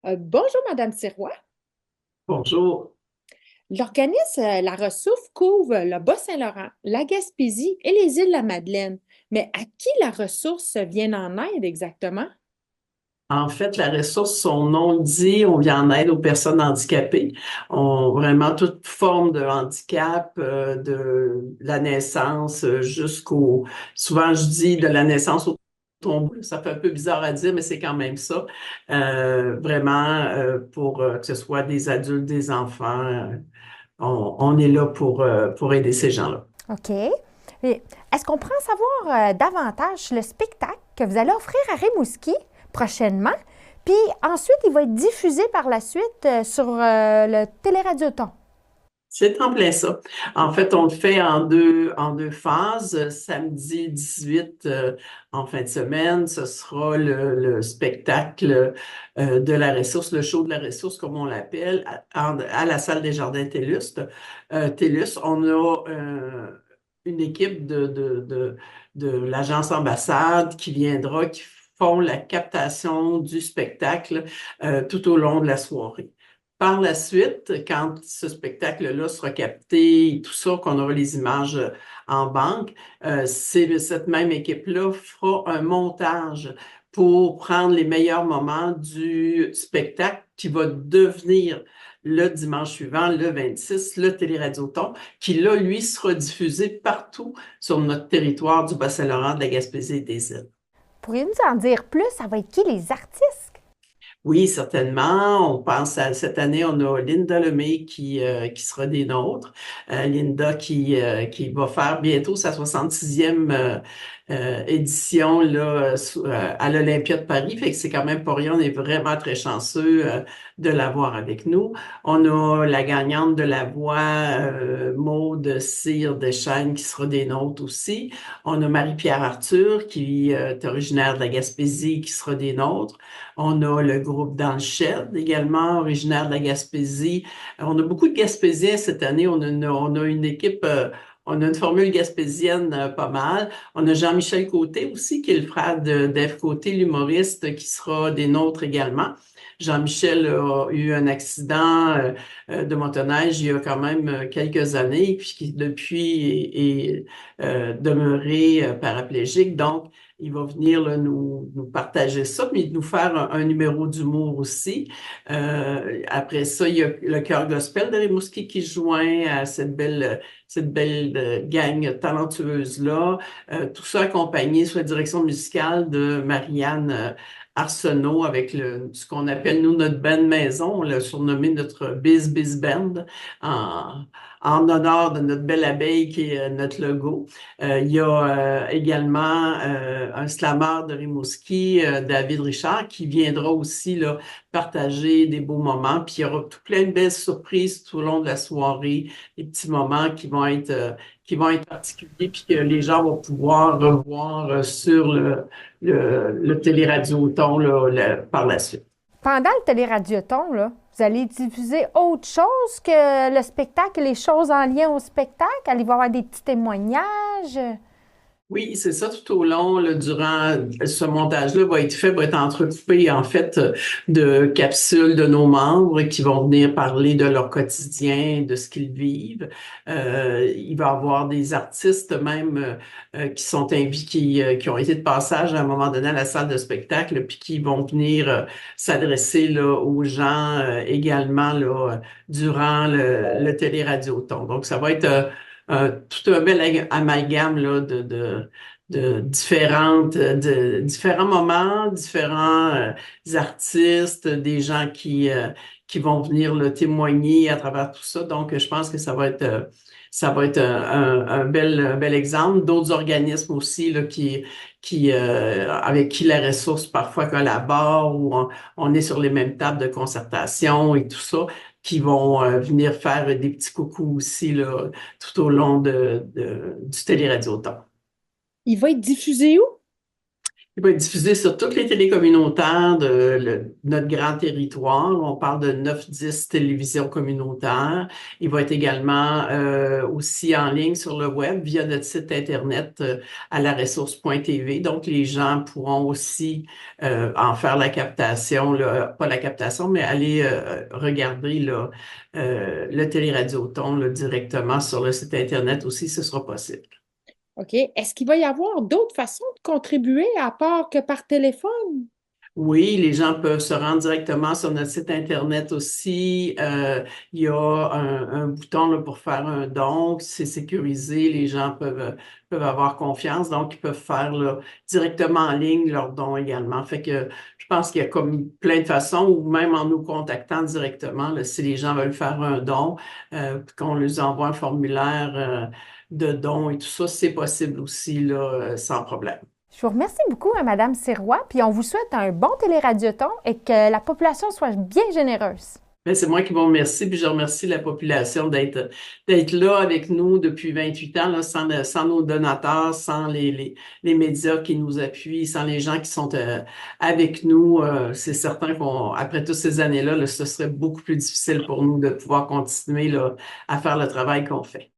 Bonjour, Madame Sirois. Bonjour. L'organisme La Ressource couvre le Bas-Saint-Laurent, la Gaspésie et les îles de la Madeleine. Mais à qui la ressource vient en aide exactement? En fait, la ressource, son nom le dit, on vient en aide aux personnes handicapées. Vraiment toute forme de handicap, de la naissance souvent je dis de la naissance au tombeau. Ça fait un peu bizarre à dire, mais c'est quand même ça. Vraiment, pour que ce soit des adultes, des enfants, on est là pour aider ces gens-là. OK. Et est-ce qu'on prend en savoir davantage sur le spectacle que vous allez offrir à Rimouski prochainement? Puis ensuite, il va être diffusé par la suite sur le Téléradioton. C'est en plein ça. En fait, on le fait en deux phases. Samedi 18, en fin de semaine, ce sera le spectacle de la ressource, le show de la ressource, comme on l'appelle, à la salle des Jardins TELUS. TELUS, on a une équipe de l'agence ambassade qui viendra, qui font la captation du spectacle tout au long de la soirée. Par la suite, quand ce spectacle-là sera capté et tout ça, qu'on aura les images en banque, cette même équipe-là fera un montage pour prendre les meilleurs moments du spectacle qui va devenir le dimanche suivant, le 26, le Téléradioton, qui là, lui, sera diffusé partout sur notre territoire du Bas-Saint-Laurent, de la Gaspésie et des îles. Pourriez-vous en dire plus? Ça va être qui les artistes? Oui, certainement. On pense à cette année, on a Linda Lemay qui sera des nôtres. Linda qui va faire bientôt sa 66e édition là, à l'Olympia de Paris. Fait que c'est quand même pas rien. On est vraiment très chanceux de l'avoir avec nous. On a la gagnante de la voix, Maude Cyr Deschênes, qui sera des nôtres aussi. On a Marie-Pierre Arthur, qui est originaire de la Gaspésie, qui sera des nôtres. On a le groupe Dans le Shed, également originaire de la Gaspésie. On a beaucoup de Gaspésiens cette année. On a une équipe, on a une formule gaspésienne pas mal. On a Jean-Michel Côté aussi, qui est le frère de d'Ève Côté, l'humoriste, qui sera des nôtres également. Jean-Michel a eu un accident de motoneige il y a quand même quelques années, puis qui depuis est demeuré paraplégique. Donc, il va venir là, nous partager ça, mais nous faire un numéro d'humour aussi. Après ça, il y a le chœur gospel de Rimouski qui se joint à cette belle gang talentueuse-là. Tout ça accompagné sous la direction musicale de Marianne Arsenault avec ce qu'on appelle, nous, notre band maison. On l'a surnommé notre Biz Biz Band en, en honneur de notre belle abeille qui est notre logo. Il y a également un slammer de Rimouski, David Richard, qui viendra aussi là, partager des beaux moments. Puis il y aura tout plein de belles surprises tout au long de la soirée, des petits moments qui vont être particuliers, puis que les gens vont pouvoir revoir sur le téléradioton là, par la suite. Pendant le téléradioton, là, vous allez diffuser autre chose que le spectacle, les choses en lien au spectacle? Allez y avoir des petits témoignages? Oui, c'est ça tout au long, là, durant ce montage-là va être entrecoupé en fait de capsules de nos membres qui vont venir parler de leur quotidien, de ce qu'ils vivent. Il va y avoir des artistes même qui sont invités, qui ont été de passage à un moment donné à la salle de spectacle, puis qui vont venir s'adresser là, aux gens également là, durant le téléradioton. Donc, ça va être tout un bel amalgame là, de différents moments, différents artistes, des gens qui vont venir le témoigner à travers tout ça. Donc, je pense que ça va être un bel exemple. D'autres organismes aussi là, avec qui la ressource parfois collabore ou on est sur les mêmes tables de concertation et tout ça qui vont venir faire des petits coucous aussi là, tout au long du téléradioton. Il va être diffusé où? Il va être diffusé sur toutes les télés communautaires de notre grand territoire. On parle de 9-10 télévisions communautaires. Il va être également aussi en ligne sur le web via notre site Internet à la ressource.tv. Donc, les gens pourront aussi en faire la captation, là, pas la captation, mais aller regarder là, le téléradioton là, directement sur le site Internet aussi, ce sera possible. OK. Est-ce qu'il va y avoir d'autres façons de contribuer à part que par téléphone? Oui, les gens peuvent se rendre directement sur notre site Internet aussi. Il y a un bouton là, pour faire un don. C'est sécurisé. Les gens peuvent avoir confiance. Donc, ils peuvent faire là, directement en ligne leurs dons également. Fait que je pense qu'il y a comme plein de façons, ou même en nous contactant directement, là, si les gens veulent faire un don, qu'on leur envoie un formulaire de don et tout ça, c'est possible aussi là, sans problème. Je vous remercie beaucoup, Madame Sirois, puis on vous souhaite un bon téléradioton et que la population soit bien généreuse. Ben, c'est moi qui vous remercie, puis je remercie la population d'être là avec nous depuis 28 ans, là, sans nos donateurs, sans les médias qui nous appuient, sans les gens qui sont avec nous. C'est certain qu'après toutes ces années-là, là, ce serait beaucoup plus difficile pour nous de pouvoir continuer là, à faire le travail qu'on fait.